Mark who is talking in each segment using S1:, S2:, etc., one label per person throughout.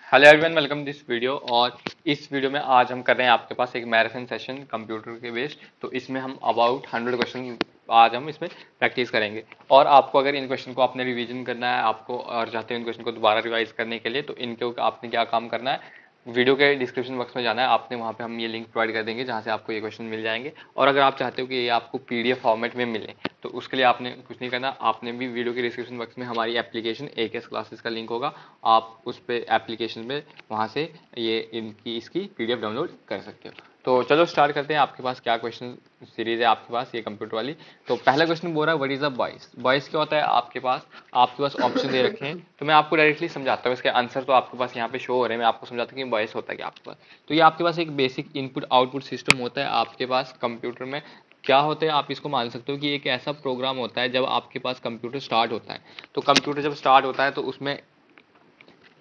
S1: Hello everyone, welcome this video. और इस video में आज हम कर रहे हैं आपके पास एक मैराथन सेशन कंप्यूटर के बेस्ड। तो इसमें हम अबाउट 100 क्वेश्चन आज हम इसमें प्रैक्टिस करेंगे। और आपको अगर इन क्वेश्चन को आपने रिवीजन करना है आपको और चाहते हो इन क्वेश्चन को दोबारा रिवाइज करने के लिए, तो इनके आपने क्या काम करना है, वीडियो के डिस्क्रिप्शन बॉक्स में जाना है आपने, वहाँ पे हम ये लिंक प्रोवाइड कर देंगे जहाँ से आपको ये क्वेश्चन मिल जाएंगे। और अगर आप चाहते हो कि ये आपको पीडीएफ फॉर्मेट में मिले, तो उसके लिए आपने कुछ नहीं करना, आपने भी वीडियो के डिस्क्रिप्शन बॉक्स में हमारी एप्लीकेशन AKS क्लासेस का लिंक होगा, आप उस पर एप्लीकेशन में वहाँ से ये इसकी पीडीएफ डाउनलोड कर सकते हो। तो चलो स्टार्ट करते हैं। आपके पास क्या क्वेश्चन सीरीज है आपके पास ये कंप्यूटर वाली। तो पहला क्वेश्चन बोल रहा है what is a voice. Voice क्या होता है, आपके पास ऑप्शन दे रखे हैं। तो मैं आपको डायरेक्टली समझाता हूँ, इसके आंसर तो आपके पास यहाँ पे शो हो रहे हैं। मैं आपको समझाता हूँ कि वॉइस होता है क्या आपके पास। तो ये आपके पास एक बेसिक इनपुट आउटपुट सिस्टम होता है आपके पास कंप्यूटर में। क्या होता है आप इसको मान सकते हो कि एक ऐसा प्रोग्राम होता है जब आपके पास कंप्यूटर स्टार्ट होता है। तो कंप्यूटर जब स्टार्ट होता है तो उसमें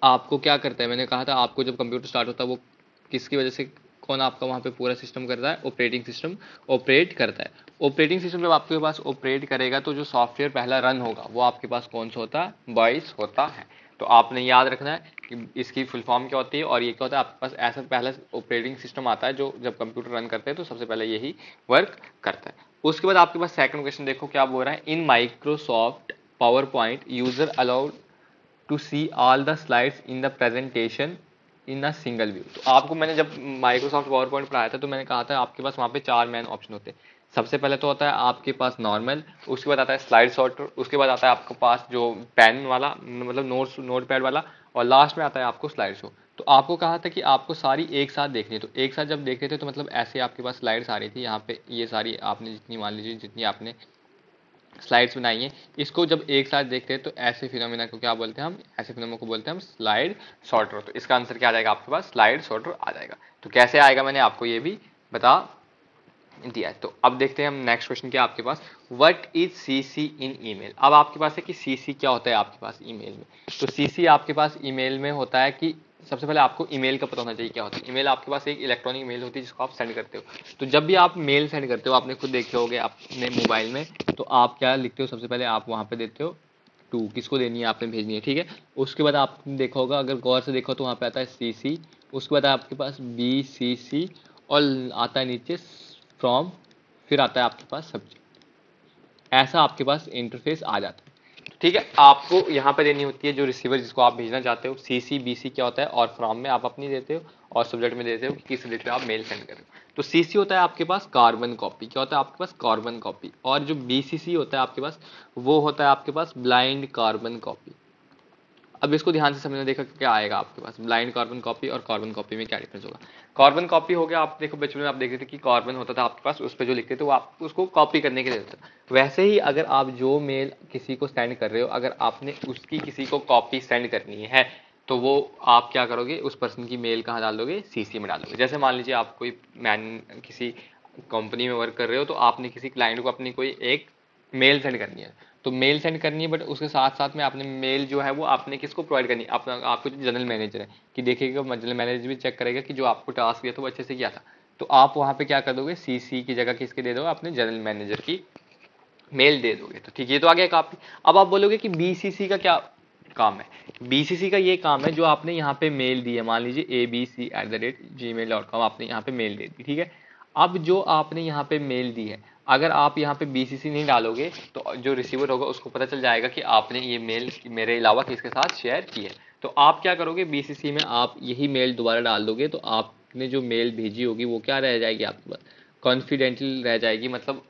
S1: आपको क्या करता है, मैंने कहा था आपको जब कंप्यूटर स्टार्ट होता है वो किसकी वजह से, कौन आपका वहाँ पे पूरा सिस्टम करता है, ऑपरेटिंग सिस्टम ऑपरेट करता है। ऑपरेटिंग सिस्टम जब आपके पास ऑपरेट करेगा तो जो सॉफ्टवेयर पहला रन होगा वो आपके पास कौन सा होता है, वॉइस होता है। तो आपने याद रखना है कि इसकी फुल फॉर्म क्या होती है और ये क्या होता है। आपके पास ऐसा पहला ऑपरेटिंग सिस्टम आता है जो जब कंप्यूटर रन करते हैं तो सबसे पहले यही वर्क करता है। उसके बाद आपके पास सेकंड क्वेश्चन देखो क्या बोल रहा है, in Microsoft power point user allowed to see all the slides in the presentation in a single view. तो आपको मैंने जब माइक्रोसॉफ्ट पावर पॉइंट पढ़ाया था तो मैंने कहा था आपके पास वहाँ पे चार मेन ऑप्शन होते हैं। सबसे पहले तो होता है आपके पास नॉर्मल, उसके बाद आता है स्लाइड सॉर्टर, उसके बाद आता है आपके पास जो पेन वाला मतलब नोट पैड वाला, और लास्ट में आता है आपको स्लाइड शो। तो आपको कहा था कि आपको सारी एक साथ देखनी है। तो एक साथ जब देख रहे थे तो मतलब ऐसे आपके पास स्लाइड्स आ रही थी यहाँ पे, ये सारी आपने जितनी मान लीजिए जितनी आपने स्लाइड्स बनाई हैं, इसको जब एक साथ देखते हैं तो ऐसे फिनोमेना को क्या बोलते हैं हम, ऐसे फिनोमेना को बोलते हैं हम स्लाइड सॉर्टर। तो इसका आंसर क्या आ जाएगा आपके पास, स्लाइड सॉर्टर आ जाएगा। तो कैसे आएगा मैंने आपको ये भी बता दिया है। तो अब देखते हैं हम नेक्स्ट क्वेश्चन क्या आपके पास, what is CC in email. अब आपके पास है कि सीसी क्या होता है आपके पास ईमेल में। तो सीसी आपके पास ईमेल में होता है कि सबसे पहले आपको ईमेल का पता होना चाहिए क्या होता है। ईमेल आपके पास एक इलेक्ट्रॉनिक मेल होती है जिसको आप सेंड करते हो। तो जब भी आप मेल सेंड करते हो, आपने खुद देखे होगे अपने मोबाइल में, तो आप क्या लिखते हो, सबसे पहले आप वहाँ पे देते हो टू, किसको देनी है आपने भेजनी है, ठीक है। उसके बाद आपने देखा होगा, अगर गौर से देखो तो वहाँ पे आता है सीसी, उसके बाद आपके पास BCC, और आता है नीचे फ्रॉम, फिर आता है आपके पास सब्जेक्ट। ऐसा आपके पास इंटरफेस आ जाता है। ठीक है, आपको यहाँ पे देनी होती है जो रिसीवर जिसको आप भेजना चाहते हो। CC BC क्या होता है, और फ्रॉम में आप अपनी देते हो और सब्जेक्ट में देते हो कि किस रिलेटेड आप मेल सेंड कर रहे हो। तो CC होता है आपके पास कार्बन कॉपी, क्या होता है आपके पास कार्बन कॉपी। और जो BCC होता है आपके पास, वो होता है आपके पास ब्लाइंड कार्बन कॉपी। अब इसको ध्यान से समझना, देखो क्या आएगा आपके पास, ब्लाइंड कार्बन कॉपी और कार्बन कॉपी में क्या डिफरेंस होगा। कार्बन कॉपी हो गया, आप देखो बचपन में आप देख रहे थे कि कार्बन होता था आपके पास, उस पर जो लिखते थे वो आप उसको कॉपी करने के लिए देते थे। वैसे ही अगर आप जो मेल किसी को सेंड कर रहे हो, अगर आपने उसकी किसी को कॉपी सेंड करनी है तो वो आप क्या करोगे, उस पर्सन की मेल कहाँ डाल दोगे, CC में डाल दोगे। जैसे मान लीजिए आप कोई किसी कंपनी में वर्क कर रहे हो, तो आपने किसी क्लाइंट को अपनी कोई एक मेल सेंड करनी है। तो मेल सेंड करनी है, बट उसके साथ साथ में आपने मेल जो है वो आपने किसको प्रोवाइड करनी है, अपना आपको जो जनरल मैनेजर है, कि देखिएगा जनरल मैनेजर भी चेक करेगा कि जो आपको टास्क दिया था वो अच्छे से किया था। तो आप वहाँ पे क्या कर दोगे, CC की जगह किसके दे दोगे, अपने जनरल मैनेजर की मेल दे दोगे। तो ठीक है, ये तो आ गया काफी। अब आप बोलोगे कि BCC का क्या काम है। BCC का ये काम है, जो आपने यहाँ पे मेल दी है, मान लीजिए abc@gmail.com आपने यहाँ पे मेल दे दी, ठीक है। अब जो आपने यहाँ पे मेल दी है, अगर आप यहाँ पे BCC नहीं डालोगे तो जो रिसीवर होगा उसको पता चल जाएगा कि आपने ये मेल मेरे अलावा किसके साथ शेयर की है। तो आप क्या करोगे, BCC में आप यही मेल दोबारा डाल दोगे, तो आपने जो मेल भेजी होगी वो क्या रह जाएगी आपके पास, कॉन्फिडेंशियल रह जाएगी। मतलब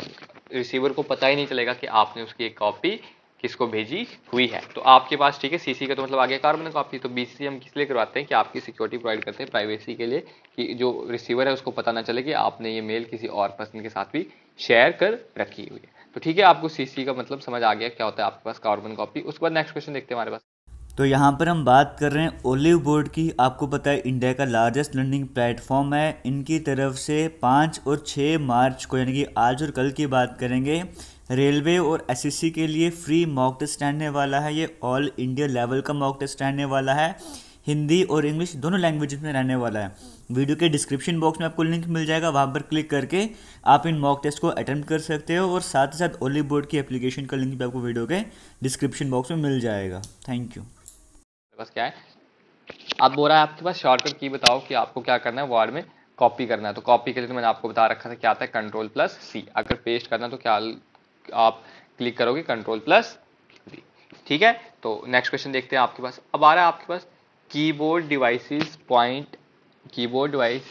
S1: रिसीवर को पता ही नहीं चलेगा कि आपने उसकी एक कॉपी किसको भेजी हुई है। तो आपके पास, ठीक है, CC का तो मतलब आ गया कार्बन कॉपी। तो BCC हम किस लिए करवाते हैं कि आपकी सिक्योरिटी प्रोवाइड करते हैं, प्राइवेसी के लिए, कि जो रिसीवर है उसको पता ना चले कि आपने ये मेल किसी और पर्सन के साथ भी शेयर कर रखी हुई है। तो ठीक है, आपको CC का मतलब समझ आ गया क्या होता है आपके पास कार्बन कॉपी। उसके बाद नेक्स्ट क्वेश्चन देखते हैं हमारे पास।
S2: तो यहाँ पर हम बात कर रहे हैं ओलिव बोर्ड की। आपको पता है इंडिया का लार्जेस्ट लर्निंग प्लेटफॉर्म है। इनकी तरफ से 5 और 6 मार्च को, यानी कि आज और कल की बात करेंगे, रेलवे और SSC के लिए फ्री मॉक टेस्ट रहने वाला है। ये ऑल इंडिया लेवल का मॉक टेस्ट रहने वाला है। हिंदी और इंग्लिश दोनों लैंग्वेजेस में रहने वाला है। वीडियो के डिस्क्रिप्शन बॉक्स में आपको लिंक मिल जाएगा, वहाँ पर क्लिक करके आप इन मॉक टेस्ट को अटेम्प्ट कर सकते हो। और साथ ही साथ ओलिव बोर्ड की एप्लीकेशन का लिंक भी आपको वीडियो के डिस्क्रिप्शन बॉक्स में मिल जाएगा। Thank you.
S1: बस क्या है, अब बोल रहा है आपके पास शॉर्टकट की बताओ कि आपको क्या करना है, वर्ड में कॉपी करना है। तो कॉपी के लिए तो मैंने आपको बता रखा था क्या आता है, Ctrl+C। अगर पेस्ट करना तो क्या आप क्लिक करोगे Ctrl+V। ठीक है, तो नेक्स्ट क्वेश्चन देखते हैं आपके पास। अब आ रहा है आपके पास keyboard devices keyboard device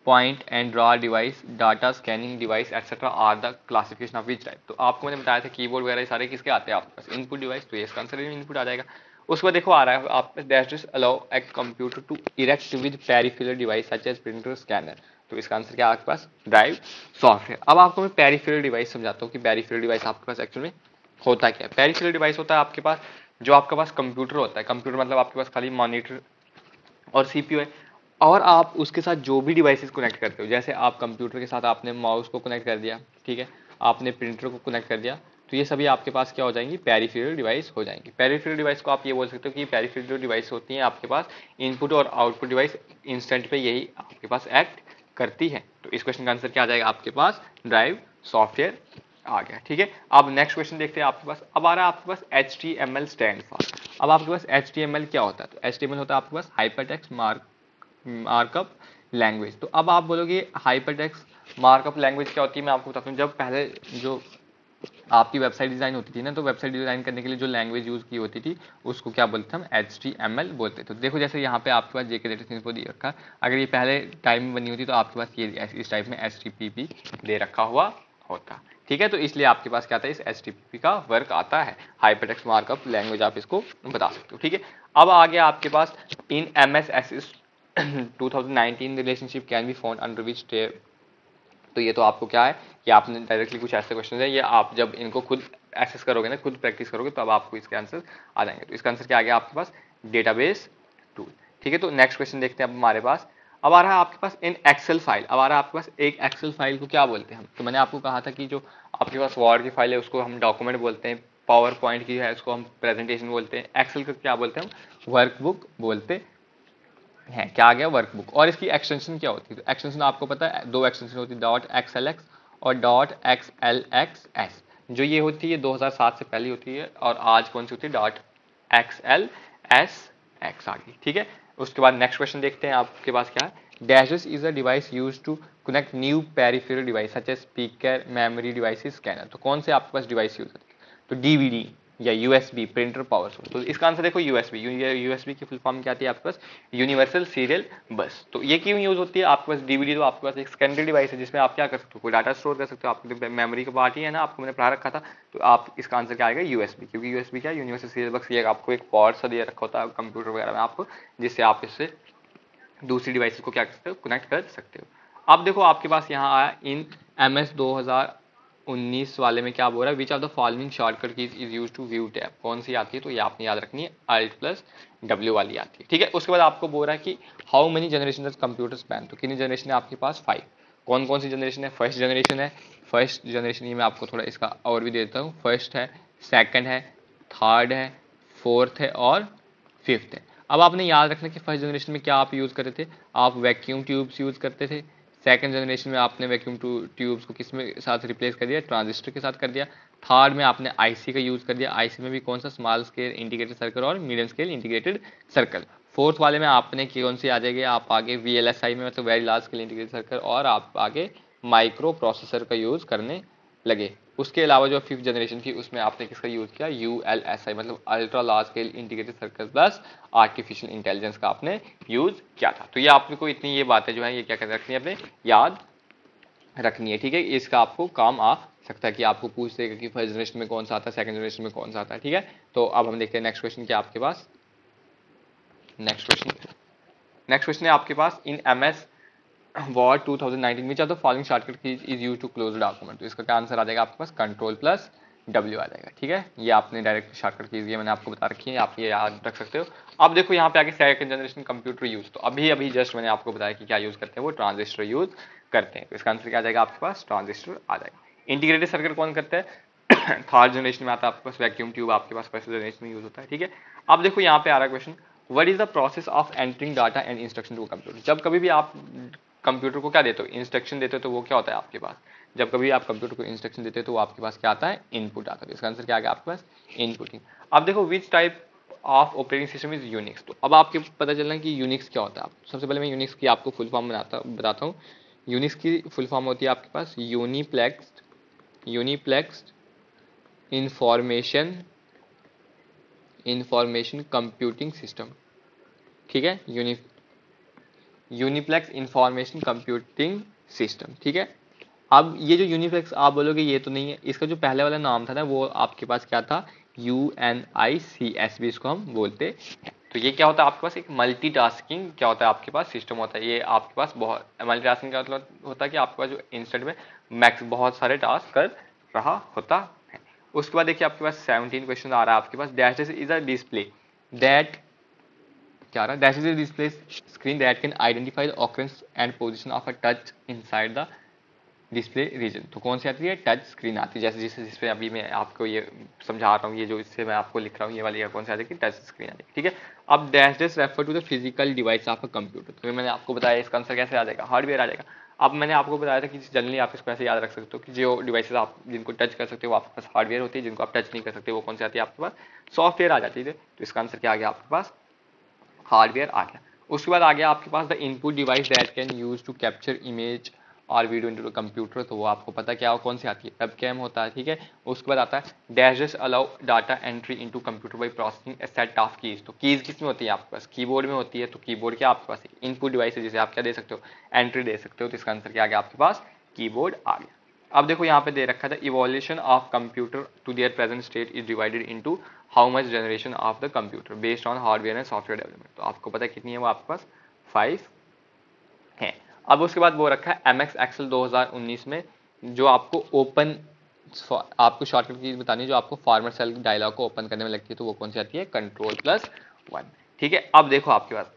S1: point and draw device, data scanning device etcetera are the classification of which type. तो आपको मैंने बताया था कीबोर्ड वगैरह सारे किसके आते हैं आपके पास, इनपुट डिवाइस। तो ये इसका आंसर इनपुट आ जाएगा। उसके बाद देखो आ रहा है आप dash allow a computer to interact with peripheral device such as printer scanner. तो इसका आंसर क्या है आपके पास, ड्राइव सॉफ्टवेयर। अब आपको मैं पेरिफेरल डिवाइस समझाता हूँ कि पेरिफेरल डिवाइस आपके पास एक्चुअल में होता क्या है। पेरिफेरल डिवाइस होता है आपके पास जो आपके पास कंप्यूटर होता है, कंप्यूटर मतलब आपके पास खाली मॉनिटर और सीपीयू है, और आप उसके साथ जो भी डिवाइसेस कनेक्ट करते हो, जैसे आप कंप्यूटर के साथ आपने माउस को कनेक्ट कर दिया, ठीक है, आपने प्रिंटर को कनेक्ट कर दिया, तो ये सभी आपके पास क्या हो जाएंगी, पेरिफेरल डिवाइस हो जाएंगी। पेरिफेरल डिवाइस को आप ये बोल सकते हो कि पेरिफेरल डिवाइस होती हैं आपके पास इनपुट और आउटपुट डिवाइस, इंस्टेंट पे यही आपके पास एक्ट करती है। तो इस क्वेश्चन का आंसर क्या आ जाएगा आपके पास, ड्राइव सॉफ्टवेयर आ गया। ठीक है, अब नेक्स्ट क्वेश्चन देखते हैं आपके पास। अब आ रहा है आपके पास HTML स्टैंड फॉर। अब आपके पास HTML क्या होता है, तो HTML होता है आपके पास हाइपरटेक्स्ट मार्कअप लैंग्वेज। तो अब आप बोलोगे हाइपरटेक्स्ट मार्कअप लैंग्वेज क्या होती है, मैं आपको बताता हूँ। जब पहले जो आपकी वेबसाइट डिजाइन होती थी ना, तो वेबसाइट डिजाइन करने के लिए जो लैंग्वेज यूज की होती थी उसको क्या बोलते हैं हम, HTML बोलते थे। तो देखो जैसे यहाँ पे आपके पास जेके डेटा इन्फो दे रखा, अगर ये पहले टाइम में बनी होती तो आपके पास ये इस टाइप में HTTP दे रखा हुआ होता। ठीक है, तो इसलिए आपके पास क्या आता है, इस HTTP का वर्क आता है, हाइपरटेक्स्ट मार्कअप लैंग्वेज आप इसको बता सकते हो। ठीक है, अब आ गया आपके पास in MS Access 2019 relationship can be found under which. तो ये तो आपको क्या है कि आपने डायरेक्टली कुछ ऐसे क्वेश्चन है, ये आप जब इनको खुद एक्सेस करोगे ना, खुद प्रैक्टिस करोगे, तो अब आपको इसके आंसर आ जाएंगे। तो इसका आंसर क्या आ गया आपके पास, डेटाबेस टूल। ठीक है, तो नेक्स्ट क्वेश्चन देखते हैं अब हमारे पास। अब आ रहा है आपके पास इन एक्सेल फाइल। अब आ रहा है आपके पास एक एक्सेल फाइल को क्या बोलते हैं हम, तो मैंने आपको कहा था कि जो आपके पास वर्ड की फाइल है उसको हम डॉक्यूमेंट बोलते हैं, पावर पॉइंट की है उसको हम प्रेजेंटेशन बोलते हैं, एक्सेल को क्या बोलते हैं हम, वर्कबुक बोलते है। क्या आ गया, वर्कबुक। और इसकी एक्सटेंशन क्या होती है, तो एक्सटेंशन आपको पता है दो एक्सटेंशन होती है, .xlx और .xlxs। जो ये होती है 2007 से पहले होती है, और आज कौन सी होती है, .xlsx आ गई। ठीक है, उसके बाद नेक्स्ट क्वेश्चन देखते हैं आपके पास क्या है। Dashes is a device use to connect new peripheral device such as speaker, memory device, scanner. तो कौन से आपके पास डिवाइस यूज होती है, तो डीवीडी या यूएसबी, प्रिंटर, पावर सोर्स। तो इसका आंसर देखो यूएसबी। यूएसबी की फुल फॉर्म क्या आती है आपके पास, यूनिवर्सल सीरियल बस। तो ये क्यों यूज होती है आपके पास, डीवीडी तो आपके पास एक सेकेंडरी डिवाइस है जिसमें आप क्या कर सकते हो, कोई डाटा स्टोर कर सकते हो, आपकी मेमोरी का पार्ट ही है ना, आपको मैंने पढ़ा रखा था। तो आप इसका आंसर क्या आएगा, यूएसबी, क्योंकि यूएसबी क्या है, यूनिवर्सल सीरियल बस। ये आपको एक पोर्ट सा दिया रखा होता है कंप्यूटर वगैरह में आपको, जिससे आप इससे दूसरी डिवाइस को क्या कर सकते हो, कनेक्ट कर सकते हो। अब देखो आपके पास यहाँ आया इन MS 2019 वाले में क्या बोल रहा है, which of the following shortcut keys is use to view tab. कौन सी आती है, तो ये आपने याद रखनी है, Alt+W वाली आती है। ठीक है, उसके बाद आपको बोल रहा है कि how many generation computer span. तो कितनी जनरेशन है आपके पास, 5। कौन कौन सी जनरेशन है, फर्स्ट जनरेशन है। फर्स्ट जनरेशन ये मैं आपको थोड़ा इसका और भी देता हूँ, फर्स्ट है, सेकंड है, थर्ड है, फोर्थ है और फिफ्थ है। अब आपने याद रखना कि फर्स्ट जनरेशन में क्या आप यूज़ करते थे, आप वैक्यूम ट्यूब्स यूज़ करते थे। सेकंड जनरेशन में आपने वैक्यूम ट्यूब्स को किस में साथ रिप्लेस कर दिया, ट्रांजिस्टर के साथ कर दिया। थर्ड में आपने आईसी का यूज़ कर दिया, आईसी में भी कौन सा, स्मॉल स्केल इंटीग्रेटेड सर्कल और medium scale integrated circle. Fourth वाले में आपने कौन सी आ जाएगी, आप आगे VLSI में मतलब very large scale integrated circle, और आप आगे माइक्रो प्रोसेसर का यूज़ करने लगे। उसके अलावा जो फिफ्थ जनरेशन थी उसमें आपने किसका यूज़ किया, ULSI मतलब ultra large scale integrated circle plus artificial intelligence का आपने यूज़ किया था। तो ये आपको इतनी ये बातें जो है ये क्या कर रखनी है, अपने याद रखनी है। ठीक है, इसका आपको काम आ सकता है कि आपको पूछ देगा कि फर्स्ट जनरेशन में कौन सा आता है, सेकंड जनरेशन में कौन सा आता है। ठीक है, तो अब हम देखते हैं नेक्स्ट क्वेश्चन क्या आपके पास। नेक्स्ट क्वेश्चन है आपके पास in MS Word 2019 which of the following shortcut keys is use to close document. तो इसका क्या आंसर आ जाएगा आपके पास, Ctrl+W आ जाएगा। ठीक है, ये आपने डायरेक्ट शॉर्टकट कीज मैंने आपको बता रखी है, आप ये याद रख सकते हो। अब देखो यहाँ पे आगे सेकंड जनरेशन कंप्यूटर यूज, तो अभी जस्ट मैंने आपको बताया कि क्या यूज करते हैं, वो ट्रांजिस्टर यूज करते हैं। तो इसका आंसर क्या आ जाएगा आपके पास, ट्रांजिस्टर आ जाएगा। इंटीग्रेटेड सर्किट कौन करता है, थर्ड जनरेशन में आता है आपके पास वैक्यूम ट्यूब, आपके पास फर्स्ट जनरेशन में यूज होता है। ठीक है, अब देखो यहाँ पे आ रहा है question, what is the process of entering data and instruction to computer. जब कभी भी आप कंप्यूटर को क्या देते हो, इंस्ट्रक्शन देते हो, तो वो क्या होता है आपके पास, जब कभी आप कंप्यूटर को इंस्ट्रक्शन देते हो तो वो आपके पास क्या आता है, इनपुट आता है। इसका आंसर क्या आ गया आपके पास, इनपुटिंग। अब देखो विच type of operating system is Unix. तो अब आपके पता चलना कि यूनिक्स क्या होता है। सबसे पहले मैं यूनिक्स की आपको फुल फॉर्म बताता हूँ। यूनिक्स की फुल फॉर्म होती है आपके पास यूनिप्लेक्स्ड इंफॉर्मेशन कंप्यूटिंग सिस्टम। ठीक है, यूनिप्लेक्स इंफॉर्मेशन कंप्यूटिंग सिस्टम। ठीक है, अब ये जो यूनिप्लेक्स आप बोलोगे ये तो नहीं है, इसका जो पहले वाला नाम था ना वो आपके पास क्या था, UNICS भी इसको हम बोलते हैं। तो ये क्या होता है आपके पास, एक मल्टीटास्किंग क्या होता है आपके पास सिस्टम होता है। ये आपके पास बहुत मल्टीटास्किंग का मतलब होता है कि आपके पास जो इंस्टेंट में मैक्स बहुत सारे टास्क कर रहा होता है। उसके बाद देखिए आपके पास 17 क्वेश्चन आ रहा है आपके पास। Dash is a display that क्या रहा है, dash is a display screen that can identify the occurrence and position of a touch inside the display region. तो कौन सी आती है, टच स्क्रीन आती है। जैसे जिसपे अभी मैं आपको ये समझा रहा हूँ, ये जो इससे मैं आपको लिख रहा हूँ ये वाली कौन सी आती है, टच स्क्रीन आती है। ठीक है, अब dash refer to the physical device of a computer. तो मैंने आपको बताया इसका आंसर कैसे आ जाएगा, हार्डवेयर आ जाएगा। अब मैंने आपको बताया था कि जनरली आप इसको ऐसे याद रख सकते हो कि जो डिवाइसेस आप जिनको टच कर सकते हो वो आपके पास हार्डवेयर होती है, जिनको आप टच नहीं कर सकते वो कौन सी आती है आपके पास, सॉफ्टवेयर आ जाती है। तो इसका आंसर क्या आ गया आपके पास, हार्डवेयर आ गया। उसके बाद आ गया आपके पास the input device that can use to capture image और वीडियो इनटू कंप्यूटर। तो वो आपको पता क्या कौन सी आती है, वेबकैम होता है। ठीक है, उसके बाद आता है dashes allow data entry into computer by processing a set of keys. तो कीज किस में होती है आपके पास, कीबोर्ड में होती है। तो कीबोर्ड क्या आपके पास इनपुट डिवाइस है जिसे आप क्या दे सकते हो, एंट्री दे सकते हो। तो इसका आंसर क्या आ गया आपके पास, कीबोर्ड आ गया। अब देखो यहाँ पे दे रखा था evolution of computer to their present state is divided into how much generation of the computer based on hardware and software development. तो आपको पता है कितनी है वो आपके पास, 5 है। अब उसके बाद वो रखा है MX Excel 2019 में जो आपको ओपन, आपको शॉर्टकट की बतानी है जो आपको फॉर्मेट सेल डायलॉग को ओपन करने में लगती है। तो वो कौन सी आती है, Ctrl+1। ठीक है, अब देखो आपके पास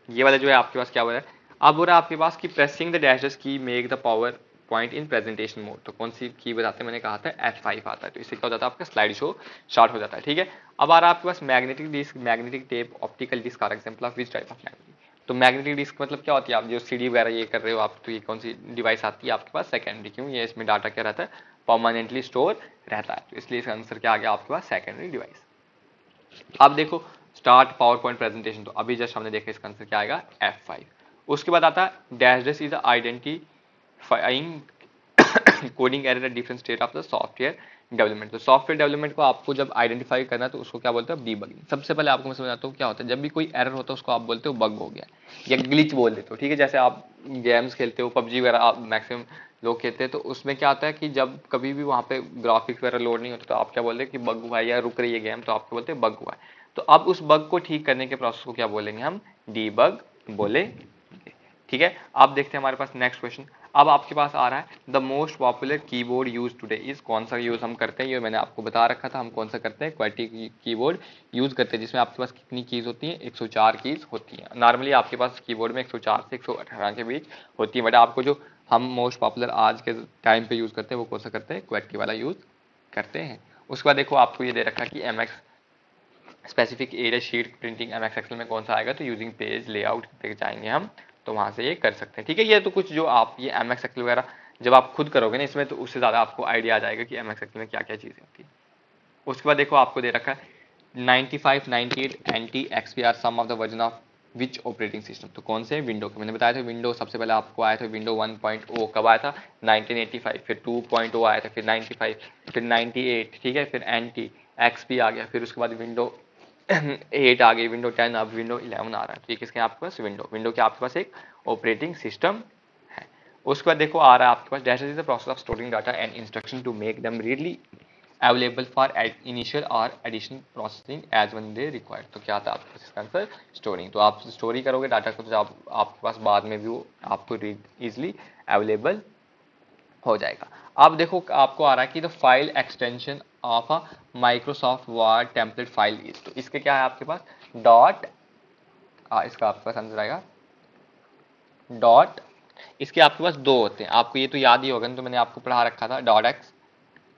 S1: ये वाला जो है आपके पास क्या हो रहा है, अब हो रहा है आपके पास कि प्रेसिंग द डैश की make the power point in presentation mode. तो कौन सी की बताते हैं, मैंने कहा था F5 आता है। तो इससे क्या हो जाता है आपका स्लाइड शो स्टार्ट हो जाता है। ठीक है, अब आ रहा है आपके पास magnetic disk, magnetic tape, optical disk are example of which type of magnetic. तो मैग्नेटिक डिस्क मतलब क्या होती है, आप जो सीडी वगैरह ये कर रहे हो आप, तो ये कौन सी डिवाइस आती है आपके पास, सेकेंडरी। क्यों, ये इसमें डाटा क्या रहता है, परमानेंटली स्टोर रहता है। तो इसलिए इसका आंसर क्या आ गया आपके पास, सेकेंडरी डिवाइस। अब देखो स्टार्ट पावर पॉइंट प्रेजेंटेशन। तो अभी जस्ट हमने देखा इसका आंसर क्या आएगा, F5। उसके बाद आता है dash is identifying coding error at different state of the software development. तो सॉफ्टवेयर डेवलपमेंट को आपको जब आइडेंटिफाई करना है तो उसको क्या बोलते हैं, डीबगिंग। सबसे पहले आपको मैं समझाता हूँ क्या होता है, जब भी कोई एरर होता है उसको आप बोलते हो बग हो गया या ग्लिच बोल देते हो। ठीक है, जैसे आप गेम्स खेलते हो, पबजी वगैरह आप मैक्सिमम लोग खेलते हैं, तो उसमें क्या होता है कि जब कभी भी वहाँ पे ग्राफिक्स वगैरह लोड नहीं होता तो आप क्या बोलते हैं कि बग हुआ है या रुक रही है गेम, तो आप क्या बोलते हैं, बग हुआ है। तो अब उस बग को ठीक करने के प्रोसेस को क्या बोलेंगे हम, डीबग बोलेंगे। ठीक है, अब देखते हैं हमारे पास नेक्स्ट क्वेश्चन। अब आपके पास आ रहा है the most popular keyboard use today is, कौन सा यूज हम करते हैं, ये मैंने आपको बता रखा था हम कौन सा करते हैं, क्वार्टी कीबोर्ड यूज करते हैं, जिसमें आपके पास कितनी कीज होती हैं, 104 कीज होती हैं। नॉर्मली आपके पास कीबोर्ड में 104 से 118 के बीच होती है, बट आपको जो हम मोस्ट पॉपुलर आज के टाइम पे यूज करते हैं वो कौन सा करते हैं, क्वार्टी वाला यूज करते हैं। उसके बाद देखो आपको ये दे रखा कि MX specific area sheet printing MX Excel में कौन सा आएगा, तो यूजिंग पेज लेआउट पे जाएंगे हम, तो वहां से ये कर सकते हैं। ठीक है, ये तो कुछ जो आप ये MX एक्सेल वगैरह जब आप खुद करोगे ना इसमें, तो उससे ज़्यादा आपको आइडिया आ जाएगा कि MX एक्सेल में क्या क्या चीज़ें होती है। उसके बाद देखो आपको दे रखा है 95, 98 NT XP are some of the version of which operating system. तो कौन से, विंडो के। मैंने बताया था विंडो सबसे पहले आपको आया था विंडो 1.0 कब आया था, 1985, फिर 2.0 आया था, फिर 95, फिर 98। ठीक है, फिर NT XP आ गया, फिर उसके बाद विंडो 8 आ गई, विंडो 10, अब विंडो 11 आ रहा है। तो ये किसके आपके पास, विंडो के आपके पास एक ऑपरेटिंग सिस्टम है। उसके बाद देखो आ रहा है आपके पास dash is the process of storing data and instruction to make them readily available for initial और additional processing as one they required. तो क्या था आपके पास इसका आंसर, स्टोरिंग। तो आप स्टोरी करोगे डाटा को तो आपके पास बाद में भी वो आपको इजिली अवेलेबल हो जाएगा। अब देखो आपको आ रहा है कि the file extension of a Microsoft word template file is. तो इसके क्या है आपके पास, डॉट, इसका आपके पास आंसर आएगा डॉट। इसके आपके पास दो होते हैं, आपको ये तो याद ही होगा ना, तो मैंने आपको पढ़ा रखा था डॉट एक्स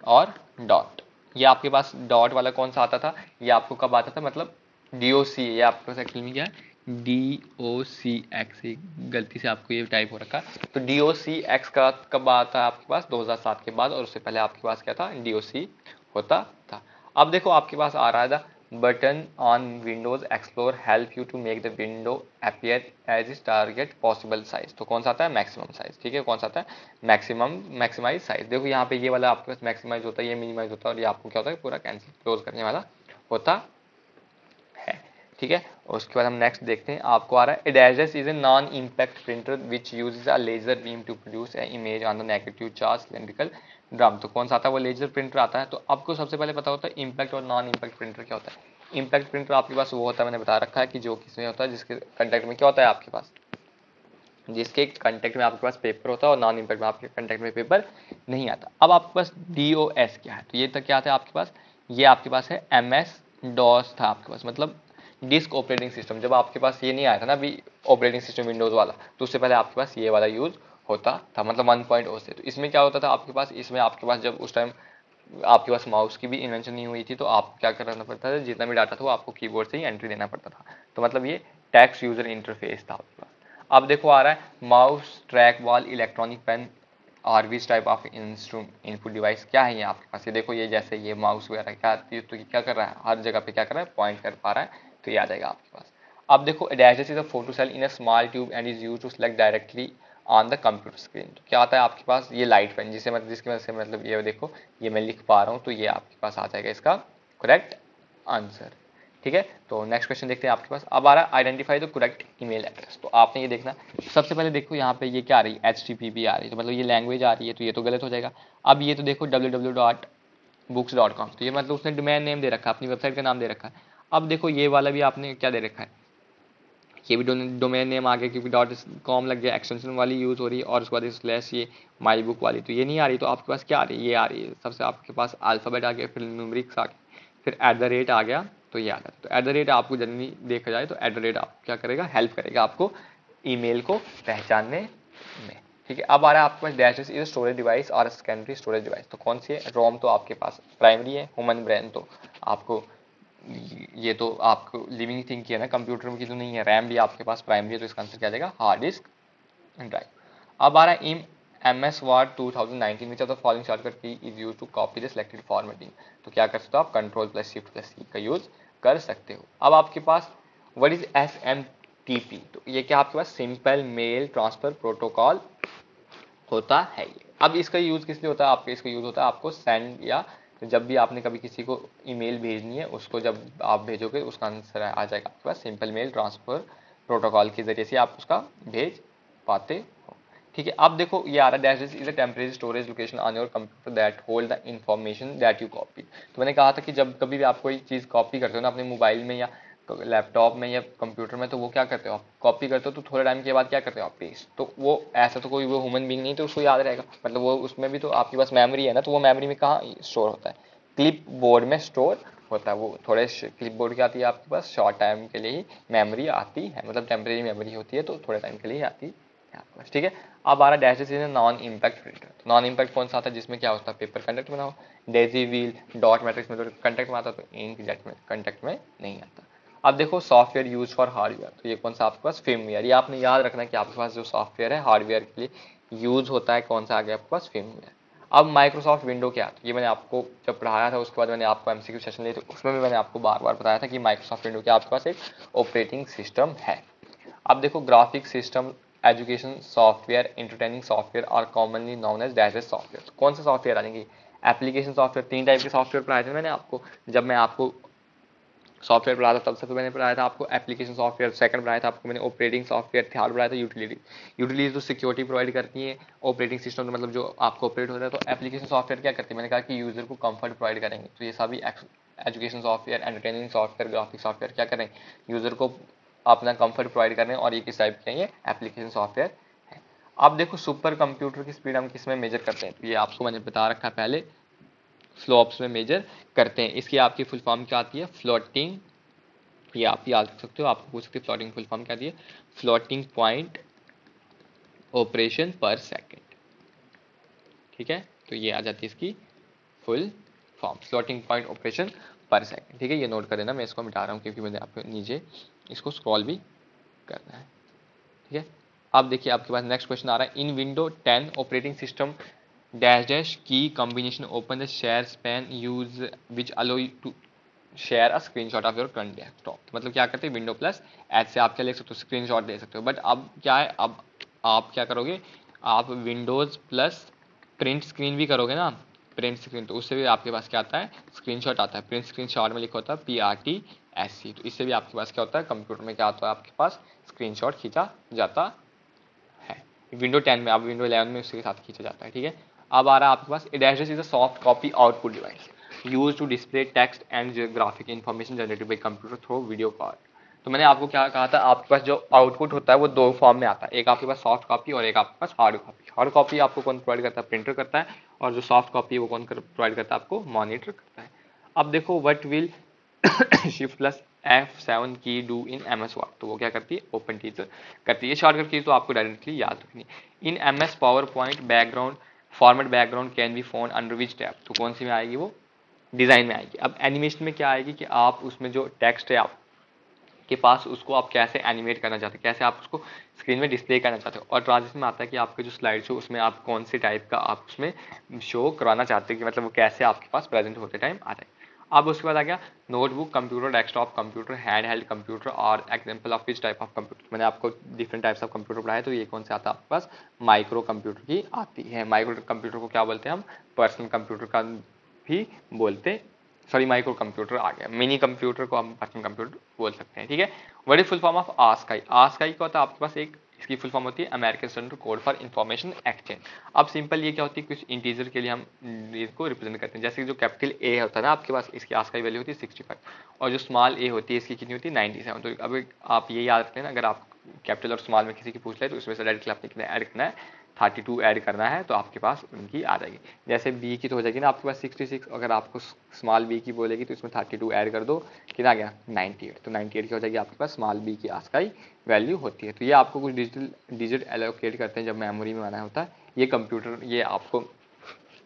S1: और डॉट। ये आपके पास डॉट वाला कौन सा आता था, ये आपको कब आता था, मतलब DOC, ये आपके पास एक्चुअली में क्या है, DOCX, गलती से आपको ये टाइप हो रखा। तो DOCX का कब आता है आपके पास, 2007 के बाद, और उससे पहले आपके पास क्या था, DOC होता था। अब देखो आपके पास आ रहा है the button on Windows explore help you to make the window appear as is target possible size. तो कौन सा आता है, मैक्सिमम साइज। ठीक है, कौन सा आता है, मैक्सिमाइज साइज। देखो यहाँ पे ये वाला आपके पास मैक्सिमाइज होता है, ये मिनिमाइज होता है, और ये आपको क्या होता है, पूरा कैंसिल क्लोज करने वाला होता है। ठीक है, उसके बाद हम नेक्स्ट देखते हैं, आपको आ रहा है एडेजस is a non impact printer which uses a laser beam to produce a image on the negative charge cylindrical drum. तो कौन सा आता है, वो लेजर प्रिंटर आता है। तो आपको सबसे पहले पता होता है इम्पैक्ट और नॉन इम्पैक्ट प्रिंटर क्या होता है। इम्पैक्ट प्रिंटर आपके पास वो होता है, मैंने बता रखा है कि जो किसमें होता है, जिसके कंटेक्ट में क्या होता है आपके पास, जिसके कंटेक्ट में आपके पास पेपर होता है, और नॉन इम्पैक्ट में आपके कंटेक्ट में पेपर नहीं आता। अब आपके पास DOS क्या है, तो ये तक क्या आता है आपके पास, ये आपके पास है MS DOS था आपके पास, मतलब डिस्क ऑपरेटिंग सिस्टम। जब आपके पास ये नहीं आया था ना अभी ऑपरेटिंग सिस्टम विंडोज वाला, तो उससे पहले आपके पास ये वाला यूज होता था, मतलब 1.0 से। तो इसमें क्या होता था आपके पास, इसमें आपके पास जब उस टाइम आपके पास माउस की भी इन्वेंशन नहीं हुई थी, तो आपको क्या करना पड़ता था, जितना भी डाटा था वो आपको कीबोर्ड से ही एंट्री देना पड़ता था। तो मतलब ये टेक्स्ट यूजर इंटरफेस था आपके पास। अब देखो आ रहा है mouse track ball electronic pen और which type of instrument input device क्या है ये आपके पास। ये देखो ये जैसे ये माउस वगैरह क्या, तो ये क्या कर रहा है, हर जगह पे क्या कर रहा है, पॉइंट कर पा रहा है, तो ये आ जाएगा आपके पास। अब देखो dashes is a photo cell in a small tube and is used to select directly on the computer screen. तो क्या आता है आपके पास, ये लाइट पेन, जिसे मतलब जिसकी वजह से मतलब ये देखो ये मैं लिख पा रहा हूँ, तो ये आपके पास आ जाएगा इसका करेक्ट आंसर। ठीक है, तो नेक्स्ट क्वेश्चन देखते हैं आपके पास। अब आ रहा है identify the correct email address. तो आपने ये देखना, सबसे पहले देखो यहाँ पे ये क्या आ रही है, HTTP आ रही है, तो मतलब ये लैंग्वेज आ रही है, तो ये तो गलत हो जाएगा। अब ये तो देखो www.books.com, तो ये मतलब उसने डोमेन नेम दे रखा है, अपनी वेबसाइट का नाम दे रखा है। अब देखो ये वाला भी आपने क्या दे रखा है, ये भी डोमेन नेम आ गया, क्योंकि .com लग गया, एक्सटेंशन वाली यूज हो रही है, और उसके बाद स्लैश ये माई बुक वाली, तो ये नहीं आ रही। तो आपके पास क्या आ रही है, ये आ रही है, सबसे आपके पास अल्फ़ाबेट आ गया, फिर न्यूमरिक्स आ गया, फिर @ आ गया, तो ये आ गया। तो @ आपको जनरली देखा जाए तो @ आप क्या करेगा, हेल्प करेगा आपको ईमेल को पहचानने में। ठीक है, अब आ रहा है आपके पास डैश इज स्टोरेज डिवाइस और सेकेंडरी स्टोरेज डिवाइस। तो कौन सी है, रोम तो आपके पास प्राइमरी है, ह्यूमन ब्रेन तो आपको ये तो आपको लिविंग थिंग की है ना, कंप्यूटर की तो नहीं है। रैम भी आपके पास प्राइमरी है, तो इसका आंसर क्या आ जाएगा, हार्ड डिस्क ड्राइव। अब आ रहा है MS Word 2019 which of the following shortcut key is use to copy the selected formatting. तो क्या कर सकते हो आप, Ctrl+Shift+C का यूज कर सकते हो। अब आपके पास व्हाट इज SMTP, तो ये क्या आपके पास सिंपल मेल ट्रांसफर प्रोटोकॉल होता है ये। अब इसका यूज किस लिए होता है आपके, इसका यूज होता है आपको सेंड, या जब भी आपने कभी किसी को ईमेल भेजनी है, उसको जब आप भेजोगे उसका आंसर आ जाएगा आपके पास सिंपल मेल ट्रांसफर प्रोटोकॉल के जरिए से आप उसका भेज पाते हो। ठीक है, अब देखो ये आ रहा है is a temporary storage location on your computer that hold the information that you copy. तो मैंने कहा था कि जब कभी भी आप कोई चीज़ कॉपी करते हो ना अपने मोबाइल में या लैपटॉप में या कंप्यूटर में, तो वो क्या करते हो आप, कॉपी करते हो तो थोड़े टाइम के बाद क्या करते हो आप, पेस्ट। तो वो ऐसा तो कोई वो ह्यूमन बीइंग नहीं, तो उसको याद रहेगा, मतलब वो उसमें भी तो आपके पास मेमोरी है ना, तो वो मेमोरी में कहाँ स्टोर होता है, क्लिप बोर्ड में स्टोर होता है। वो थोड़े क्लिप बोर्ड की आती है आपके पास, शॉर्ट टाइम के लिए ही मेमोरी आती है, मतलब टेम्परेरी मेमोरी होती है, तो थोड़े टाइम के लिए ही आती है आपके पास। ठीक है, अब आ रहा dash is non impact printer. Non impact कौन सा आता है, जिसमें क्या होता है, पेपर कंटेक्ट में ना हो, डेजी व्हील डॉट मैट्रिक्स में तो कंटेक्ट में आता है, तो इंक जेट में कंटेक्ट में नहीं आता। अब देखो सॉफ्टवेयर यूज फॉर हार्डवेयर, तो ये कौन सा आपके पास, firmware। ये आपने याद रखना है कि आपके पास जो सॉफ्टवेयर है हार्डवेयर के लिए यूज होता है, कौन सा आ गया आपके पास, firmware। अब माइक्रोसॉफ्ट विंडो क्या, तो ये मैंने आपको जब पढ़ाया था, उसके बाद मैंने आपको MCQ सेशन लिए, तो उसमें भी मैंने आपको बार बार बताया था कि माइक्रोसॉफ्ट विंडो क्या आपके पास एक ऑपरेटिंग सिस्टम है। अब देखो graphic system, education software, entertaining software और commonly known as dashes software. कौन से सॉफ्टवेयर आ जाएंगे, एप्लीकेशन सॉफ्टवेयर। तीन टाइप के सॉफ्टवेयर पढ़ाए थे मैंने आपको, जब मैं आपको सॉफ्टवेयर पढ़ाया था तब से, तो मैंने पढ़ाया था आपको एप्लीकेशन सॉफ्टवेयर, सेकंड पढ़ाया था आपको मैंने ऑपरेटिंग सॉफ्टवेयर, थर्ड पढ़ाया था यूटिलिटी। यूटिलिटी तो सिक्योरिटी प्रोवाइड करती है, ऑपरेटिंग सिस्टम तो मतलब जो आपको ऑपरेट होता है। तो एप्लीकेशन सॉफ्टवेयर क्या करती है, मैंने कहा कि यूजर को कंफर्ट प्रोवाइड करेंगे, तो ये सभी education software, entertaining software, graphic software क्या करें, यूजर को अपना कंफर्ट प्रोवाइड करें, और ये किस टाइप के हैं, ये एप्लीकेशन सॉफ्टवेयर है। अब देखो सुपर कंप्यूटर की स्पीड हम किस में मेजर करते हैं, तो ये आपको मैंने बता रखा है पहले, फ्लॉप्स में मेजर करते हैं। इसकी आपकी फुल फॉर्म क्या आती है, फ्लोटिंग, ये आप याद रख सकते हो, आपको पूछ सकते हो फ्लोटिंग फुल फॉर्म क्या दी है, फ्लोटिंग पॉइंट ऑपरेशन पर सेकंड। ठीक है, तो ये आ जाती है इसकी full form, floating point operation पर सेकंड। ठीक है, ये नोट कर लेना, मैं इसको मिटा रहा हूँ क्योंकि मैंने आपको नीचे इसको स्क्रॉल भी करना है। ठीक है, अब देखिए आपके पास नेक्स्ट क्वेश्चन आ रहा है, in window 10 operating system dash dash key combination open the share span use which allow to share a screenshot of your current desktop. मतलब क्या करते हैं, विंडो प्लस एच से आप क्या ले सकते हो, स्क्रीनशॉट दे सकते हो। बट अब क्या है, अब आप क्या करोगे, आप विंडोज प्लस प्रिंट स्क्रीन भी करोगे ना, प्रिंट स्क्रीन, तो उससे भी आपके पास क्या आता है, स्क्रीनशॉट आता है। प्रिंट स्क्रीन शॉट में लिखा होता है PRTSC, तो इससे भी आपके पास क्या होता है, कंप्यूटर में क्या होता है, आपके पास स्क्रीनशॉट खींचा जाता है। विंडो 10 में, अब विंडो 11 में उसके साथ खींचा जाता है, ठीक है। अब आ रहा है आपके पास, a dash is a soft copy output device use to display text and graphic information generated by computer through video call. तो मैंने आपको क्या कहा था, आपके पास जो आउटपुट होता है वो दो फॉर्म में आता है, एक आपके पास सॉफ्ट कॉपी और एक आपके पास हार्ड कॉपी। हार्ड कॉपी आपको कौन प्रोवाइड करता है, प्रिंटर करता है, और जो सॉफ्ट कॉपी वो कौन प्रोवाइड करता है, आपको मॉनिटर करता है। अब देखो, what will shift plus F7 की डू इन MS वर्ड, तो वो क्या करती है, ओपन टीचर करती है। शॉर्टकट की तो आपको डायरेक्टली याद रखनी है। इन MS power point background format background can be found under which tab, तो कौन सी में आएगी, वो डिजाइन में आएगी। अब एनिमेशन में क्या आएगी कि आप उसमें जो टेक्स्ट है आप के पास, उसको आप कैसे एनिमेट करना चाहते हैं, कैसे आप उसको स्क्रीन में डिस्प्ले करना चाहते हो। और ट्रांजिशन में आता है कि आपके जो स्लाइड शो, उसमें आप कौन से टाइप का आप उसमें शो करवाना चाहते हैं, कि मतलब वो कैसे आपके पास प्रेजेंट होते टाइम आ जाए। अब उसके बाद आ गया notebook computer, desktop computer, hand held computer और example of which type of computer. मैंने आपको डिफरेंट टाइप्स ऑफ कंप्यूटर पढ़ाया, तो ये कौन से आता है आपके पास, माइक्रो कंप्यूटर की आती है। माइक्रो कंप्यूटर को क्या बोलते हैं हम, पर्सनल कंप्यूटर का भी बोलते, सॉरी माइक्रो कंप्यूटर आ गया, मिनी कंप्यूटर को हम पर्सनल कंप्यूटर बोल सकते हैं, ठीक है। What is full form of ASCII, ASCII का होता है आपके पास एक, इसकी फुल फॉर्म होती है American standard code for information exchange. अब सिंपल ये क्या होती है, कुछ इंटीजर के लिए हम इसको रिप्रेजेंट करते हैं। जैसे जो कैपिटल ए होता है ना आपके पास, इसकी आस्काई वैल्यू होती है 65, और जो स्मॉल ए होती है इसकी कितनी होती है 97। तो अब आप ये याद रखते हैं ना, अगर आप कैपिटल और स्मॉल में किसी की पूछ ले तो उसमें से डायरेक्टली आपने कितना ऐड करना है, 32 ऐड करना है, तो आपके पास उनकी आ जाएगी। जैसे बी की तो हो जाएगी ना आपके पास 66, अगर आपको स्मॉल बी की बोलेगी तो इसमें 32 ऐड कर दो, कितना आ गया 98, तो 98 की हो जाएगी आपके पास स्मॉल बी की आस्काई वैल्यू होती है। तो ये आपको कुछ डिजिट एलोकेट करते हैं जब मेमोरी में आना होता है। ये कंप्यूटर, ये आपको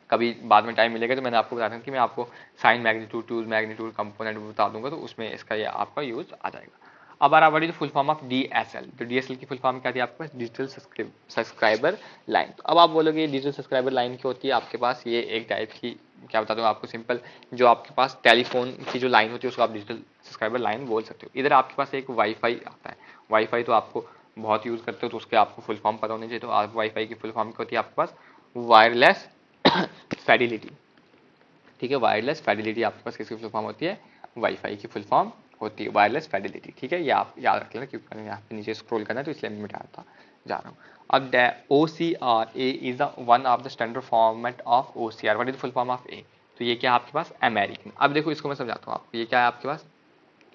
S1: कभी बाद में टाइम मिलेगा तो मैंने आपको बता दूँ कि मैं आपको sign magnitude, two's magnitude, component बता दूंगा, तो उसमें इसका ये आपका यूज आ जाएगा। अब आ रहा what is the full form of DSL, तो DSL की फुल फॉर्म क्या थी आपके पास, डिजिटल सब्सक्राइबर लाइन। तो अब आप बोलोगे डिजिटल सब्सक्राइबर लाइन क्या होती है आपके पास, ये एक टाइप की, क्या बता दूं आपको सिंपल, जो आपके पास टेलीफोन की जो लाइन होती है उसको आप डिजिटल सब्सक्राइबर लाइन बोल सकते हो। इधर आपके पास एक वाईफाई आता है, वाईफाई तो आपको बहुत यूज करते हो, तो उसके आपको फुल फॉर्म पता होनी चाहिए। तो आप वाईफाई की फुल फॉर्म क्या होती है आपके पास, वायरलेस फिडेलिटी, ठीक है। वायरलेस फिडेलिटी आपके पास किसकी फुल फॉर्म होती है, वाईफाई की फुल फॉर्म होती है वायरलेस फिडेलिटी, ठीक है। ये आप याद रख लेना, क्योंकि मैंने यहाँ पे नीचे स्क्रॉल करना है तो इसलिए मैं मिटाता जा रहा हूँ। अब OCRA is the one of the standard format of OCR, what is the full form of A, तो ये क्या है आपके पास, अमेरिकन। अब देखो इसको मैं समझाता हूँ आपको, ये क्या है आपके पास,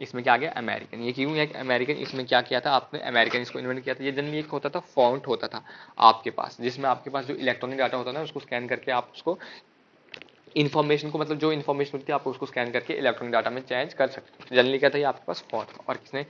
S1: इसमें क्या आ गया अमेरिकन। ये क्यों है अमेरिकन, इसमें क्या किया था आपने, अमेरिकन इसको इन्वेंट किया था। ये जनरली एक होता था फॉन्ट होता था आपके पास, जिसमें आपके पास जो इलेक्ट्रॉनिक डाटा होता है ना, उसको स्कैन करके आप उसको इन्फॉर्मेशन को, मतलब जो इन्फॉर्मेशन होती है आप उसको स्कैन करके इलेक्ट्रॉनिक डाटा में चेंज कर सकते हो। जनरली क्या था ये आपके पास फॉन्ट, और किसने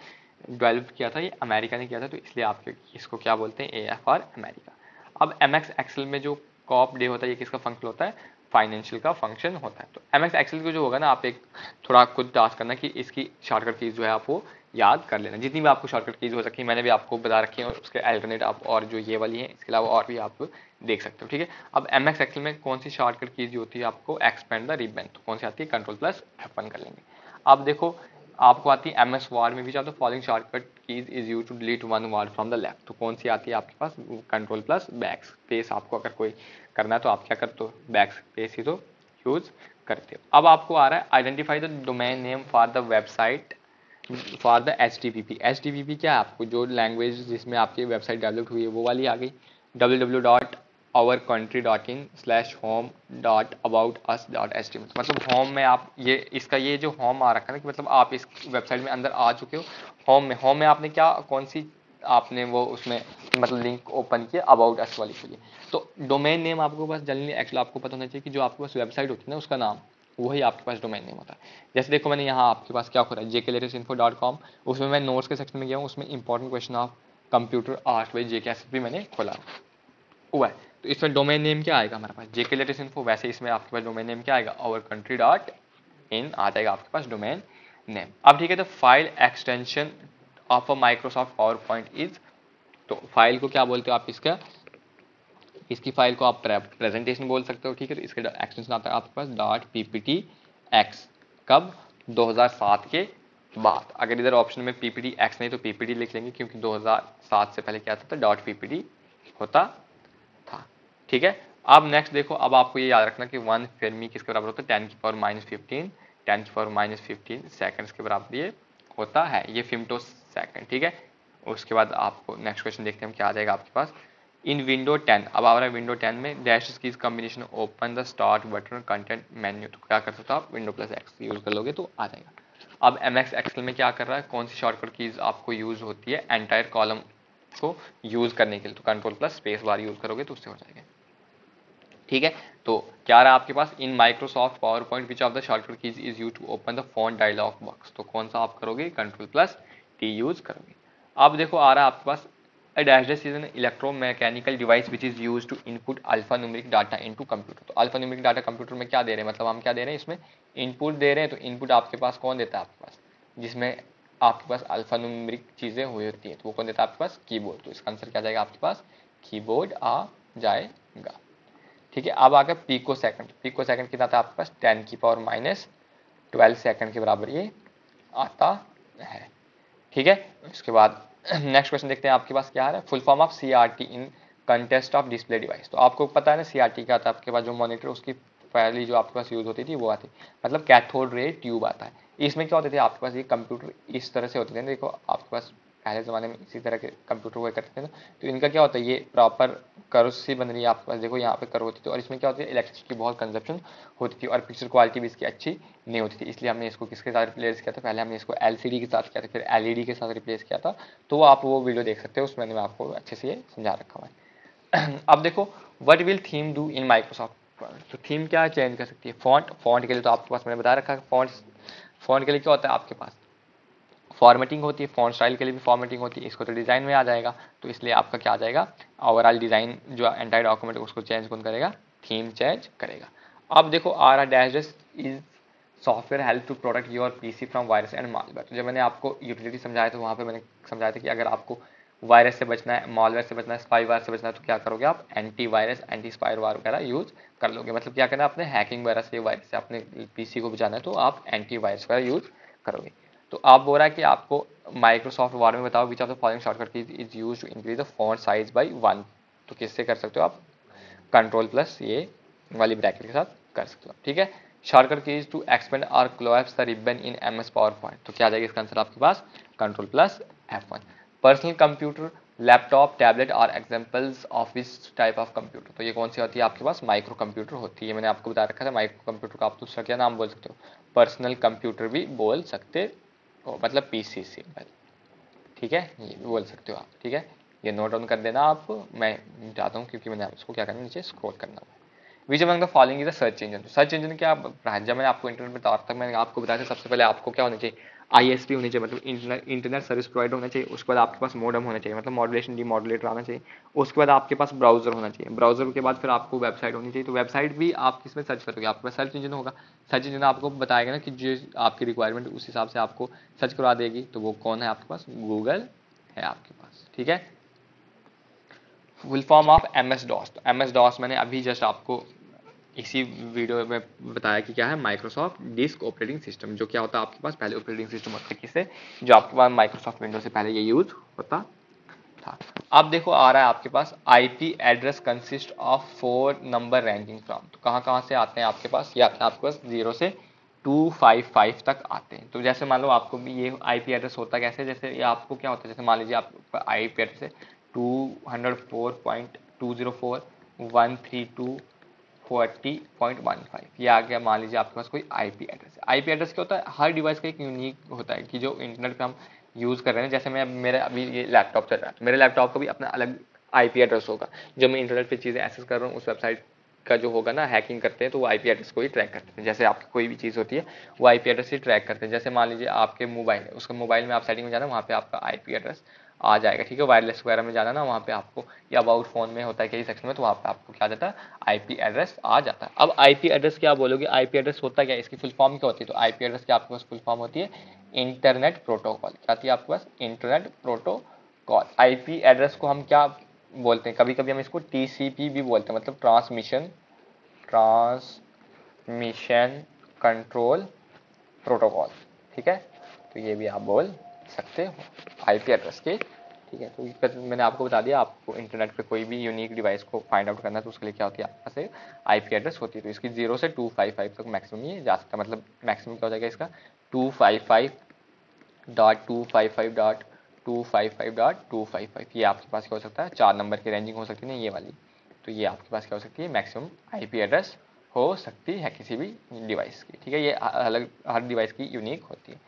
S1: डेवलप किया था, ये अमेरिका ने किया था, तो इसलिए आपके इसको क्या बोलते हैं, AFR अमेरिका। अब MX एक्सेल में जो कॉप डे होता है, ये किसका फंक्शन होता है, फाइनेंशियल का फंक्शन होता है। तो MX एक्सेल को जो होगा ना, आप एक थोड़ा खुद टास्क करना कि इसकी शॉर्टकट कीज जो है आप वो याद कर लेना, जितनी भी आपको शॉर्टकट कीज हो सकी मैंने भी आपको बता रखी है, और उसके अल्टरनेट आप और जो ये वाली है इसके अलावा और भी आप देख सकते हो, ठीक है। अब MX एक्सेल में कौन सी शॉर्टकट कीज होती है आपको, एक्सपेंड द रिबन, तो कौन सी आती है, Ctrl+F1 कर लेंगे। अब देखो आपको आती है MS वर्ड में भी चाहो तो following shortcut keys is use to delete one word from the left, तो कौन सी आती है आपके पास, Ctrl+Backspace। आपको अगर कोई करना है तो आप क्या करते हो, बैकस्पेस ही तो यूज करते हो। अब आपको आ रहा है identify the domain name for the website for the HTTP। HTTP क्या है, आपको जो लैंग्वेज जिसमें आपकी वेबसाइट डेवलप हुई है वो वाली आ गई, www.ourcountry.in/home.aboutus.html, मतलब होम में आप ये इसका ये जो होम आ रखा है ना, कि मतलब आप इस वेबसाइट में अंदर आ चुके हो। होम में आपने क्या, कौन सी आपने वो उसमें मतलब लिंक ओपन किया, अबाउट अस वाली के लिए। तो डोमेन नेम आपको पास जनरली एक्चुअली आपको पता होना चाहिए कि जो आपके पास वेबसाइट होती है ना उसका नाम, वही आपके पास डोमेन नेम होता है। जैसे देखो मैंने यहाँ आपके पास क्या खोला है, jklatestinfo.com, उसमें मैं नोट्स के सेक्शन में गया हूँ, उसमें important question of computer art by JK भी मैंने खोला हुआ है। तो इसमें डोमेन नेम क्या आएगा हमारे पास, jklatestinfo, वैसे इसमें आपके पास डोमेन नेम क्या आएगा, ourcountry.in आ जाएगा आपके पास डोमेन नेम। अब ठीक है, तो file extension of a Microsoft power point is, तो फाइल को क्या बोलते हो आप, इसकी फाइल को आप प्रेजेंटेशन बोल सकते हो, ठीक है। तो इसका एक्सटेंशन आता है आपके पास .pptx, कब 2007 के बाद। अगर इधर ऑप्शन में PPT-X नहीं तो PPT लिख लेंगे, क्योंकि 2007 से पहले क्या था, .PPT होता था। ठीक है, अब नेक्स्ट देखो, अब आपको ये याद रखना कि 1 फेर्मी किसके बराबर होता है, 10⁻⁻15 10⁻⁻15 सेकंड्स के बराबर ये होता है, ये फेम्टो सेकंड। ठीक है, उसके बाद आपको नेक्स्ट क्वेश्चन देखते हैं हम क्या आ जाएगा आपके पास। इन विंडो 10, अब आ रहा है विंडो 10 में dash keys combination open the start button content menu, तो क्या कर सकते हो आप, Window+X यूज कर लोगे तो आ जाएगा। अब MS एक्सेल में क्या कर रहा है, कौन सी शॉर्टकट कीज आपको यूज होती है एंटायर कॉलम को यूज करने के लिए, तो Ctrl+Space यूज करोगे तो उससे हो जाएगा। ठीक है, तो क्या रहा आपके पास, in Microsoft power point which of the shortcut keys is use to open the font dialog box, तो कौन सा आप करोगे, Ctrl+T यूज करोगे। अब देखो आ रहा है आपके पास a dash dash is an electromechanical device which is used to input alphanumeric data into computer, तो alphanumeric data कंप्यूटर में क्या दे रहे हैं, मतलब हम क्या दे रहे हैं इसमें इनपुट दे रहे हैं, तो इनपुट आपके पास कौन देता है आपके पास, जिसमें आपके पास अल्फान्यूमेरिक चीजें हुई होती है, तो वो कौन देता है आपके पास, कीबोर्ड, तो इसका आंसर क्या जाएगा आपके पास, कीबोर्ड आ जाएगा। ठीक है, अब आगे पिको सेकंड, पिको सेकंड कितना था आपके पास, 10⁻12 सेकंड के बराबर ये आता है। ठीक है, इसके बाद नेक्स्ट क्वेश्चन देखते हैं आपके पास क्या आ रहा है, full form of CRT in contest of display device, तो आपको पता है ना CRT क्या था, आपके पास जो मॉनिटर उसकी पहली जो आपके पास यूज होती थी वो आती, मतलब कैथोड रे ट्यूब आता है। इसमें क्या होते थे आपके पास, ये कंप्यूटर इस तरह से होते थे, देखो आपके पास पहले ज़माने में इसी तरह के कंप्यूटर हुआ करते थे ना, तो इनका क्या होता है, ये प्रॉपर कर्व सी बन रही है आपके पास, देखो यहाँ पे कर्व होती थी, और इसमें क्या होती है, इलेक्ट्रिसिटी की बहुत कंजप्शन होती थी, और पिक्चर क्वालिटी भी इसकी अच्छी नहीं होती थी, इसलिए हमने इसको किसके साथ रिप्लेस किया था, पहले हमने इसको LCD के साथ किया था, फिर LED के साथ रिप्लेस किया था, तो आप वो वीडियो देख सकते हो, उसमें मैंने आपको अच्छे से ये समझा रखा हुआ है। अब देखो, what will theme do in Microsoft, तो थीम क्या चेंज कर सकती है, फॉन्ट के लिए तो आपके पास मैंने बता रखा है, फॉन्ट के लिए क्या होता है आपके पास, फॉर्मेटिंग होती है, फॉन्ट स्टाइल के लिए भी फॉर्मेटिंग होती है, इसको तो डिज़ाइन में आ जाएगा, तो इसलिए आपका क्या आ जाएगा, ओवरऑल डिज़ाइन जो एंटायर डॉक्यूमेंट उसको चेंज कौन करेगा, थीम चेंज करेगा। अब देखो आ रहा dash is software help to protect your PC from virus and malware, तो जब मैंने आपको यूटिलिटी समझाया तो वहाँ पे मैंने समझाया था कि अगर आपको वायरस से बचना है, मालवेयर से बचना है, स्पाईवेयर से बचना है, तो क्या करोगे आप, एंटी वायरस एंटी स्पाईवेयर वगैरह यूज कर लोगे, मतलब क्या करना है, अपने हैकिंग वगैरह से, वायरस से अपने PC को बचाना है तो आप एंटी वायरस वगैरह यूज करोगे। तो आप बोल रहा है कि आपको माइक्रोसॉफ्ट वर्ड में बताओ which of the following shortcut keys is used to increase the font size by 1, तो किससे कर सकते हो आप, Ctrl+ ये वाली ब्रैकेट के साथ कर सकते हो। ठीक है, शॉर्टकट कीज टू एक्सपेंड और collapse the ribbon in MS power point, तो क्या आ जाएगा इसका आंसर आपके पास, Ctrl+F1। Personal computer, laptop, tablet और examples of this type of computer, तो ये कौन सी होती है आपके पास, माइक्रो कंप्यूटर होती है, मैंने आपको बता रखा था, माइक्रो कंप्यूटर का आप दूसरा क्या नाम बोल सकते हो, पर्सनल कंप्यूटर भी बोल सकते हो, मतलब PC सिंपल। ठीक है, ये भी बोल सकते हो आप। ठीक है, ये नोट डाउन कर देना आप, मैं चाहता हूँ क्योंकि मैंने इसको क्या करना है, नीचे स्क्रॉल करना होगा। Which among the following is a search engine, search engine क्या, जब मैंने आपको इंटरनेट में तब तक मैंने आपको बताया था, सबसे पहले आपको क्या होना चाहिए, ISP होनी चाहिए, मतलब इंटरनेट सर्विस प्रोवाइडर होना चाहिए, उसके बाद आपके पास मॉडेम होना चाहिए, मतलब मॉड्यूलेशन डीमॉड्यूलेटर आना चाहिए, उसके बाद आपके पास ब्राउजर होना चाहिए, ब्राउजर के बाद फिर आपको वेबसाइट होनी चाहिए, तो वेबसाइट भी आप किसमें सर्च करोगे, आपके पास सर्च इंजन होगा, सर्च इंजन आपको बताएगा ना कि जो आपकी रिक्वायरमेंट उस हिसाब से आपको सर्च करवा देगी, तो वो कौन है आपके पास, गूगल है आपके पास। ठीक है, full form of MS DOS, तो MS DOS मैंने अभी जस्ट आपको इसी वीडियो में बताया कि क्या है, माइक्रोसॉफ्ट डिस्क ऑपरेटिंग सिस्टम, जो क्या होता है आपके पास, पहले ऑपरेटिंग सिस्टम होता है किससे, जो आपके पास माइक्रोसॉफ्ट विंडो से पहले ये यूज होता था। अब देखो आ रहा है आपके पास, IP address consist of 4 number ranking from, तो कहाँ से आते हैं आपके पास, ये आते हैं आपके पास 0 से 255 तक आते हैं। तो जैसे मान लो आपको भी ये IP एड्रेस होता कैसे, जैसे ये आपको क्या होता है, जैसे मान लीजिए आपका IP एड्रेस है 204.204.132.40.15, ये आ गया, मान लीजिए आपके पास कोई IP एड्रेस है। IP एड्रेस क्या होता है, हर डिवाइस का एक यूनिक होता है कि जो इंटरनेट पे हम यूज़ कर रहे हैं, जैसे मैं मेरा अभी ये लैपटॉप चल रहा है, मेरे लैपटॉप का भी अपना अलग IP एड्रेस होगा, जब मैं इंटरनेट पे चीज़ें एक्सेस कर रहा हूँ उस वेबसाइट का जो होगा ना, हैकिंग करते हैं तो वो IP एड्रेस को ही ट्रैक करते हैं, जैसे आपकी कोई भी चीज़ होती है वो IP एड्रेस ही ट्रैक करते हैं। जैसे मान लीजिए आपके मोबाइल है, उसका मोबाइल में आप सेटिंग में जाना, वहाँ पे आपका IP एड्रेस आ जाएगा। ठीक है, वायरलेस वगैरह में जाना ना, वहाँ पे आपको, या अबाउट फोन में होता है कई सेक्शन में, तो वहाँ पे आपको क्या जाता है, IP एड्रेस आ जाता है। अब IP एड्रेस क्या बोलोगे, IP एड्रेस होता क्या है, इसकी फुल फॉर्म क्या होती है, तो IP एड्रेस की आपके पास फुल फॉर्म होती है इंटरनेट प्रोटोकॉल, क्या आती है आपके पास, इंटरनेट प्रोटोकॉल। IP एड्रेस को हम क्या बोलते हैं, कभी कभी हम इसको TCP भी बोलते हैं, मतलब ट्रांसमिशन कंट्रोल प्रोटोकॉल, ठीक है। तो ये भी आप बोल सकते हो आईपी एड्रेस के, ठीक है। तो मैंने आपको बता दिया, आपको इंटरनेट पे कोई भी यूनिक डिवाइस को फाइंड आउट करना है तो उसके लिए क्या होती है, आपके पास एक आईपी एड्रेस होती है। तो इसकी 0 से 255 तक मैक्सिमम ये जा सकता है, मतलब मैक्सिमम क्या हो जाएगा इसका 255.255.255.255, ये आपके पास क्या हो सकता है, 4 नंबर की रेंजिंग हो सकती है ना ये वाली। तो ये आपके पास क्या हो सकती है, मैक्सिमम आईपी एड्रेस हो सकती है किसी भी डिवाइस की, ठीक है। ये अलग हर डिवाइस की यूनिक होती है।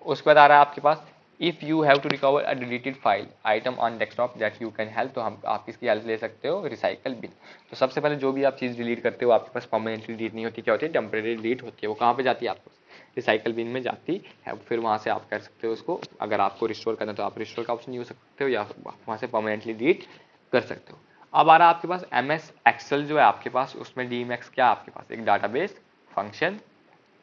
S1: उसके बाद आ रहा है आपके पास, if you have to recover a deleted file item on desktop that you can help, तो हम आप इसकी हेल्प ले सकते हो रिसाइकल बिन। तो सबसे पहले जो भी आप चीज़ डिलीट करते हो आपके पास परमानेंटली डिलीट नहीं होती, क्या होती है, टेम्परेरी डिलीट होती है। वो कहाँ पे जाती है, आपको रिसाइकल बिन में जाती है। फिर वहाँ से आप कर सकते हो उसको, अगर आपको रिस्टोर करना है तो आप रिस्टोर का ऑप्शन यूज सकते हो, या वहाँ से परमानेंटली डिलीट कर सकते हो। अब आ रहा है आपके पास MS एक्सेल जो है आपके पास, उसमें DMX क्या आपके पास एक डाटाबेस फंक्शन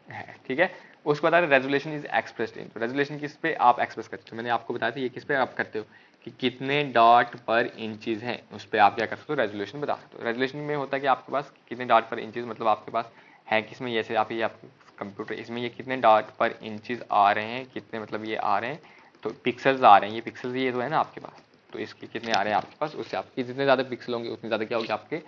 S1: है, ठीक है। उसको बता रहे रेजोल्यूशन इज एक्सप्रेस्ड इन, तो रेजोल्यूशन किस पे आप एक्सप्रेस करते हो, मैंने आपको बताया था ये किस पे आप करते हो कि कितने डॉट पर इंचेस हैं, उस पर आप क्या कर सकते हो, रेजोल्यूशन बता सकते हो। रेजोल्यूशन में होता है कि आपके पास कितने डॉट पर इंचेस, मतलब आपके पास है किसमें, जैसे आप ये आपके कंप्यूटर इसमें ये कितने डॉट पर इंचेस आ रहे हैं, कितने मतलब ये आ रहे हैं, तो पिक्सल्स आ रहे हैं, ये पिक्सल्स ये तो है ना आपके पास, तो इसके कितने आ रहे हैं आपके पास, उससे आपके जितने ज़्यादा पिक्सल होंगे उतने ज़्यादा क्या होगी आपके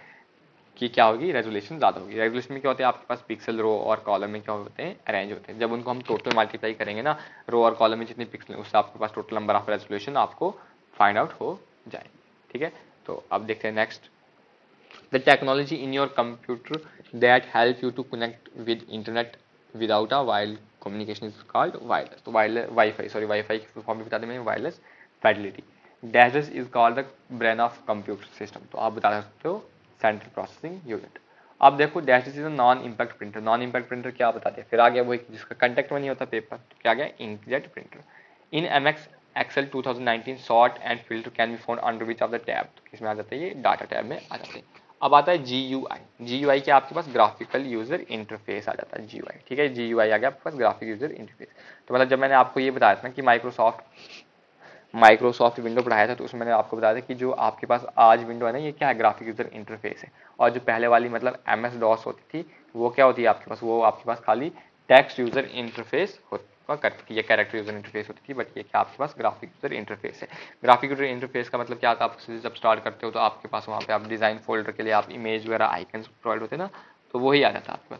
S1: की क्या होगी, रेजोल्यूशन ज़्यादा होगी। रेजोल्यूशन में क्या होता है, आपके पास पिक्सल रो और कॉलम में क्या होते हैं, अरेंज होते हैं। जब उनको हम टोटल मल्टीप्लाई करेंगे ना, रो और कॉलम में जितने पिक्सल, उससे आपके पास टोटल नंबर ऑफ रेजोल्यूशन आपको फाइंड आउट हो जाए, ठीक है। तो अब देखते हैं next, the technology in your computer that help you to connect with internet without a wired communication is called wireless. तो वाईफाई की फॉर्म भी बता दें मैंने, wireless fidelity. Dashes is called the brain of computer system, तो आप बता सकते हो सेंट्रल प्रोसेसिंग यूनिट। अब देखो dashes is a non impact printer, non impact printer क्या बताते हैं, फिर आ गया वही जिसका कंटेक्ट में नहीं होता पेपर, तो क्या गया inkjet printer. In MS Excel 2019 sort and filter can be found under which of the tab, तो किसमें आ जाता है, ये डाटा टैब में आ जाते हैं। अब आता है GUI क्या आपके पास ग्राफिकल यूजर इंटरफेस आ जाता है GUI, ठीक है। GUI आ गया आपके पास ग्राफिक यूजर इंटरफेस। तो मतलब जब मैंने आपको ये बताया था ना कि माइक्रोसॉफ्ट विंडो पढ़ाया था, तो उसमें मैंने आपको बताया था कि जो आपके पास आज विंडो है ना, ये क्या है, ग्राफिक यूजर इंटरफेस है। और जो पहले वाली मतलब MS DOS होती थी, वो क्या होती है आपके पास, वो आपके पास खाली टेक्स्ट यूजर इंटरफेस होता करती थी, ये कैरेक्टर यूजर इंटरफेस होती थी, बट ये क्या आपके पास ग्राफिक यूजर इंटरफेस है। ग्राफिक यूजर इंटरफेस का मतलब क्या था, आप जब स्टार्ट करते हो तो आपके पास वहाँ पे आप डिजाइन फोल्डर के लिए आप इमेज वगैरह आइकन्स प्रोवाइड होते हैं ना, तो वही आ जाता है आपके पास।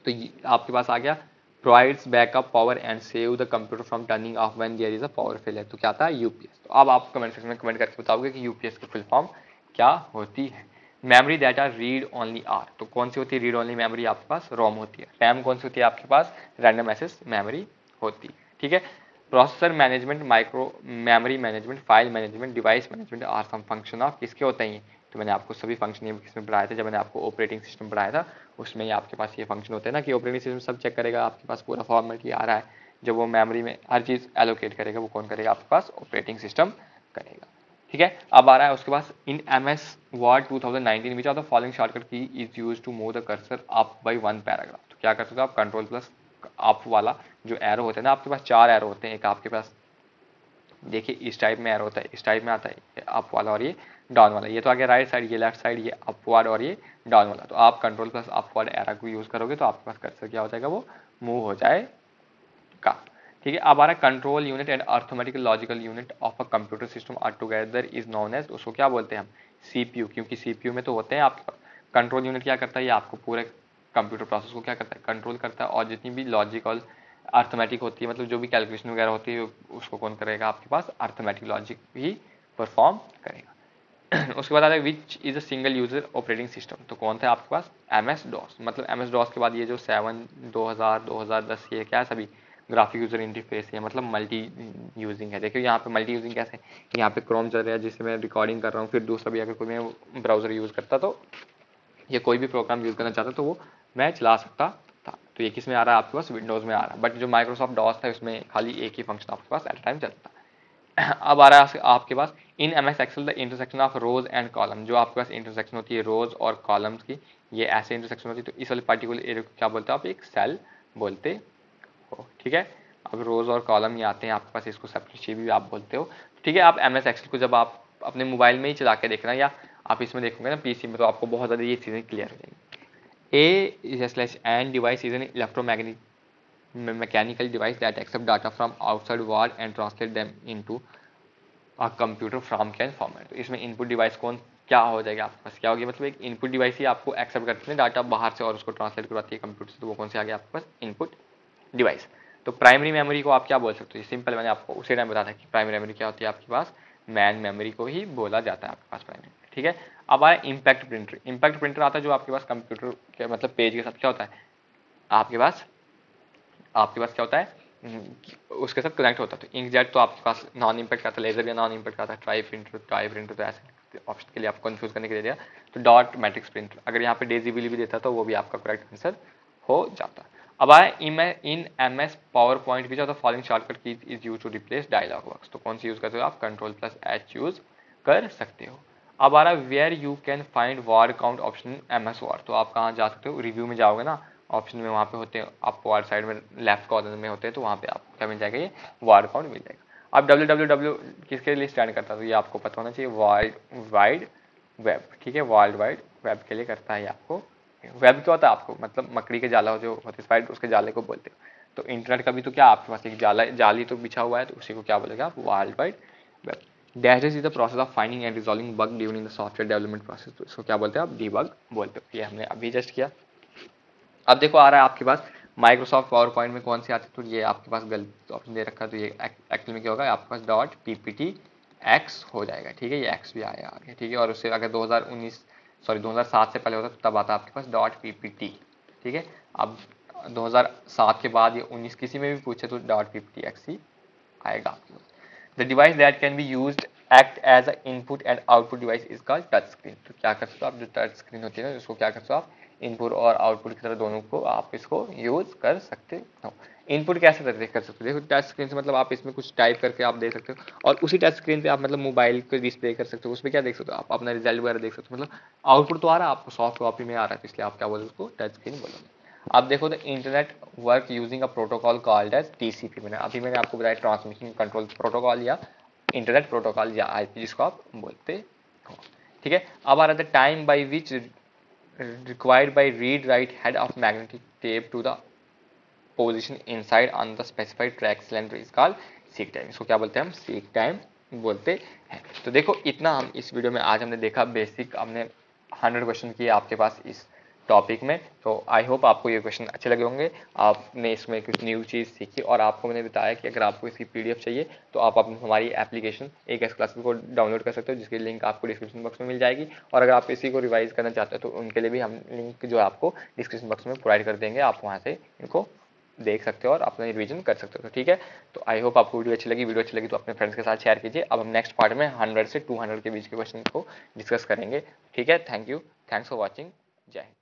S1: तो ये आपके पास आ गया provides backup power and save the computer from turning off when there is a power failure, तो क्या था UPS। तो अब आप कमेंट सेक्शन में कमेंट करके बताओगे कि UPS की फुल फॉर्म क्या होती है। Memory data read only are, तो कौन सी होती है रीड ओनली मेमोरी, आपके पास रोम होती है। रैम कौन सी होती है आपके पास, रैंडम एक्सेस मेमोरी होती है, ठीक है। Processor management, micro memory management, file management, device management are some function of किसके होते हैं, तो मैंने आपको सभी फंक्शन ये किसमें पढ़ाया था, जब मैंने आपको ऑपरेटिंग सिस्टम पढ़ाया था उसमें ही आपके पास ये फंक्शन होते हैं ना कि ऑपरेटिंग सिस्टम सब चेक करेगा आपके पास पूरा फॉर्मेट ये आ रहा है, जब वो मेमोरी में हर चीज़ एलोकेट करेगा वो कौन करेगा, आपके पास ऑपरेटिंग सिस्टम करेगा, ठीक है। अब आ रहा है उसके पास in MS Word 2019 which of the following shortcut key is use to move the cursor up by one paragraph, तो क्या कर सकते हो आप, कंट्रोल प्लस अप वाला जो एरो होता है ना, आपके पास 4 एरो होते हैं, एक आपके पास देखिए इस टाइप में एरो होता है, इस टाइप में आता है अप वाला और ये डाउन वाला, ये तो आ गया राइट साइड, ये लेफ्ट साइड, ये अपवर्ड और ये डाउन वाला। तो आप कंट्रोल प्लस अपवर्ड एरो को यूज करोगे तो आपके पास कर्सर क्या हो जाएगा, वो मूव हो जाएगा, ठीक है। अब आ रहा है control unit and arithmetic logical unit of a computer system are together is known as, उसको क्या बोलते हैं हम, CPU, क्योंकि CPU में तो होते हैं आपके पास। कंट्रोल यूनिट क्या करता है, ये आपको पूरे कंप्यूटर प्रोसेस को क्या करता है, कंट्रोल करता है, और जितनी भी लॉजिकल अर्थमेटिक होती है, मतलब जो भी कैलकुलेशन वगैरह होती है उसको कौन करेगा, आपके पास अर्थमेटिक लॉजिक ही परफॉर्म करेगा। उसके बाद आता है which is a single user operating system, तो कौन था आपके पास MS DOS, मतलब MS DOS के बाद ये जो 7 2000 2010 ये क्या है, सभी ग्राफिक यूजर इंटरफेस है, मतलब मल्टी यूजिंग है। देखिए यहाँ पे मल्टी यूजिंग कैसे, यहाँ पे क्रोम चल रहा है जिससे मैं रिकॉर्डिंग कर रहा हूँ, फिर दूसरा भी अगर कोई मैं ब्राउजर यूज करता तो ये कोई भी प्रोग्राम यूज करना चाहता तो वो मैं चला सकता था। तो ये किस में आ रहा है, आपके पास विंडोज में आ रहा है, बट जो माइक्रोसॉफ्ट डॉस था उसमें खाली एक ही फंक्शन आपके पास एट टाइम चलता है। अब आ रहा है आपके पास in MS Excel the intersection of rose and column, जो आपके पास इंटरसेक्शन होती है रोज और कॉलम्स की, ये ऐसे इंटरसेक्शन होती है, तो इस वाले पर्टिकुलर एरिया को क्या बोलते हो आप, एक सेल बोलते हो, ठीक है। अब रोज और कॉलम ये आते हैं आपके पास, इसको स्प्रेडशीट भी आप बोलते हो, ठीक है। आप MS Excel को जब आप अपने मोबाइल में ही चला के देखना या आप इसमें देखोगे ना PC में, तो आपको बहुत ज़्यादा ये चीज़ें क्लियर हो जाएंगी। A/N device is an electromagnetic mechanical device that accept data from outside world and translate them into a computer from can format. तो इसमें इनपुट डिवाइस कौन क्या हो जाएगा आपके पास, क्या होगी, मतलब एक इनपुट डिवाइस ही आपको एक्सेप्ट करती है डाटा बाहर से और उसको ट्रांसलेट करवाती है कंप्यूटर से, तो वो कौन सी आ गया आपके पास, इनपुट डिवाइस। तो प्राइमरी मेमोरी को आप क्या बोल सकते हो, सिंपल, मैंने आपको उसी टाइम बताया था कि प्राइमरी मेमोरी क्या होती है आपके पास, मैन मेमोरी को ही बोला जाता है आपके पास प्राइमरी। ठीक है, अब आया इम्पैक्ट प्रिंटर। इम्पैक्ट प्रिंटर आता है जो आपके पास कंप्यूटर के मतलब पेज के साथ क्या होता है, आपके पास क्या होता है, उसके साथ कनेक्ट होता है। तो इंकजेट तो आपके पास नॉन इम्पैक्ट आता है, लेजर का नॉन इम्पैक्ट आता है, ट्राई प्रिंटर तो ऐसे ऑप्शन के लिए आपको कंफ्यूज करने के लिए दिया। तो डॉट मैट्रिक्स प्रिंटर, अगर यहाँ पे डेजिबल भी देता तो वो भी आपका करेक्ट आंसर हो जाता। अब आए in MS power point which of the following shortcut keys is use to replace dialog box. तो कौन सी यूज करते हो आप, Ctrl+H यूज कर सकते हो। अब आ रहा where you can find word count option MS Word. तो आप कहाँ जा सकते हो, रिव्यू में जाओगे ना, ऑप्शन में वहाँ पे होते हैं, आपको वार्ड साइड में लेफ्ट कॉर्नर में होते हैं, तो वहाँ पे आपको क्या मिल जाएगा, ये वर्ड काउंट मिल जाएगा। अब www किसके लिए स्टैंड करता है, तो ये आपको पता होना चाहिए, वर्ल्ड वाइड वेब। ठीक है, वर्ल्ड वाइड वेब के लिए करता है आपको। वेब क्या होता है आपको, मतलब मकड़ी के जाला जो होते हैं उसके जाले को बोलते हैं। तो इंटरनेट का भी तो क्या आपके पास एक जाली तो बिछा हुआ है, तो उसी को क्या बोलेगा आप, world wide web. Dashes is the process of finding and resolving bug during the software development process. तो इसको क्या बोलते हैं आप, डीबग बोलते हो। ये हमने अभी जस्ट किया। अब देखो आ रहा है आपके पास माइक्रोसॉफ्ट पावर पॉइंट में कौन सी आती है, तो ये आपके पास गलत ऑप्शन दे रखा है, तो ये एक्चुअल में क्या होगा आपके पास डॉट पीपीटी एक्स हो जाएगा। ठीक है, ये एक्स भी आया आगे। ठीक है, और उससे अगर 2007 से पहले होता तो तब आता आपके पास डॉट पीपीटी। ठीक है, अब 2007 के बाद ये 19 किसी में भी पूछे तो डॉट पीपीटी एक्स ही आएगा आपके पास। The device that can be used act as a input and output device is called touch screen. तो क्या कर सकते हो आप, जो टच स्क्रीन होती है ना, उसको क्या कर सकते हो आप, इनपुट और आउटपुट की तरह दोनों को आप इसको यूज कर सकते हो। इनपुट कैसे कर सकते हो, देखो टच स्क्रीन से मतलब आप इसमें कुछ टाइप करके आप देख सकते हो, और उसी टच स्क्रीन पे आप मतलब मोबाइल को डिस्प्ले कर सकते हो, उसमें क्या देख सकते हो आप, अपना रिजल्ट वगैरह देख सकते हो, मतलब आउटपुट तो आ रहा है आपको सॉफ्ट कॉपी में आ रहा है, इसलिए आप क्या बोलोगे उसको, टच स्क्रीन बोलोगे। आप देखो the internet work using a protocol called as TCP। मैंने आपको बताया ट्रांसमिशन कंट्रोल प्रोटोकॉल या इंटरनेट प्रोटोकॉल या IP जिसको आप बोलते हो। ठीक है, अब आ रहा था time by which required by read write head of magnetic tape to the position inside on the specified track cylinder is called seek time। इसको क्या बोलते हैं हम, seek time बोलते हैं। तो देखो इतना हम इस वीडियो में आज हमने देखा, बेसिक हमने 100 क्वेश्चन किए आपके पास इस टॉपिक में। तो आई होप आपको ये क्वेश्चन अच्छे लगे होंगे, आपने इसमें कुछ न्यू चीज़ सीखी, और आपको मैंने बताया कि अगर आपको इसकी PDF चाहिए तो आप हमारी एप्लीकेशन AKS क्लासेस को डाउनलोड कर सकते हो, जिसकी लिंक आपको डिस्क्रिप्शन बॉक्स में मिल जाएगी। और अगर आप इसी को रिवाइज करना चाहते हो तो उनके लिए भी हम लिंक जो है आपको डिस्क्रिप्शन बॉक्स में प्रोवाइड कर देंगे, आप वहाँ से इनको देख सकते हो और अपना रिवीजन कर सकते हो। तो ठीक है, तो आई होप आपको वीडियो अच्छी लगी तो अपने फ्रेंड्स के साथ शेयर कीजिए। अब हम नेक्स्ट पार्ट में 100 से 200 के बीच के क्वेश्चन को डिस्कस करेंगे। ठीक है, thank you, thanks for watching, जय हिंद।